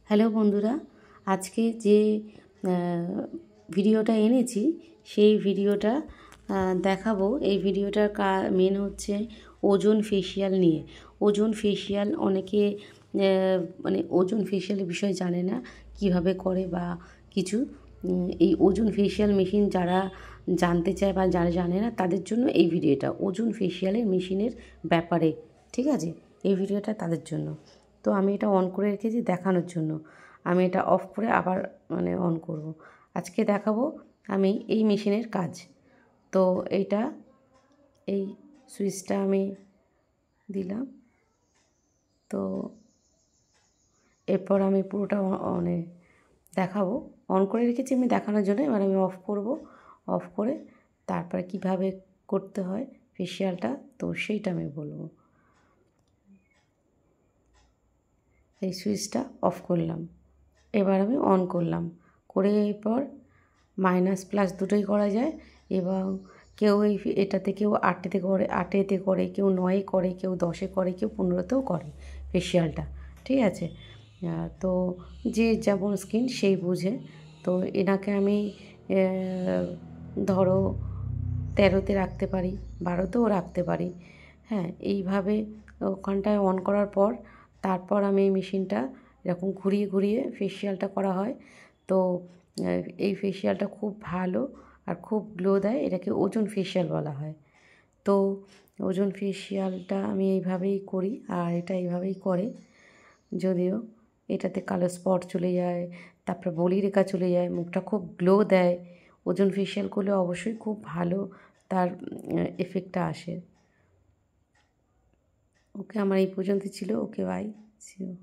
Hello বন্ধুরা, আজকে যে ভিডিওটা এনেছি সেই ভিডিওটা দেখাবো। এই ভিডিওটার মেন হচ্ছে ওজন ফেসিয়াল নিয়ে। ওজন ফেসিয়াল অনেকে মানে ওজন ফেসিয়ালের বিষয়ে জানে না কিভাবে করে বা কিছু। এই ওজন ফেসিয়াল মেশিন যারা জানতে চায় বা যারা জানে না তাদের জন্য এই ভিডিওটা ওজন ফেসিয়ালের মেশিনের ব্যাপারে, ঠিক আছে? এই ভিডিওটা তাদের জন্য। তো আমি এটা অন করে রেখেছি দেখানোর জন্য। আমি এটা অফ করে আবার অন করব। আজকে দেখাবো আমি এই মেশিনের কাজ। তো এই সুইচটা আমি দিলাম। তো এরপর আমি পুরোটা দেখাবো। অন করে রেখেছি আমি দেখানোর জন্য। এবার আমি অফ করব। অফ করে তারপরে কিভাবে করতে হয় ফেসিয়ালটা, তো সেইটা আমি বলবো। এই সুইচটা অফ করলাম, এবার আমি অন করলাম। করে এরপর মাইনাস প্লাস দুটোই করা যায় এবং কেউ এটাতে কেউ 8তে করে, 8এতে করে, কেউ 9এ করে, কেউ 10এ করে, কেউ 15তেও করে ফেসিয়ালটা, ঠিক আছে? তো যে যেমন স্কিন সেই বুঝে। তো এনাকে আমি ধরো 13তে রাখতে পারি, 12তেও রাখতে পারি। হ্যাঁ, এইভাবে ওখানটায় অন করার পর তারপর আমি এই মেশিনটা এরকম ঘুরিয়ে ঘুরিয়ে ফেসিয়ালটা করা হয়। তো এই ফেসিয়ালটা খুব ভালো আর খুব গ্লো দেয়। এটাকে ওজন ফেসিয়াল বলা হয়। তো ওজন ফেসিয়ালটা আমি এইভাবেই করি আর এটা এইভাবেই করে। যদিও এটাতে কালো স্পট চলে যায়, তারপরে বলিরেখা চলে যায়, মুখটা খুব গ্লো দেয়। ওজন ফেসিয়াল করলে অবশ্যই খুব ভালো তার এফেক্টটা আসে। ওকে, আমার এই পর্যন্ত ছিল। ওকে, বাই, সি ইউ।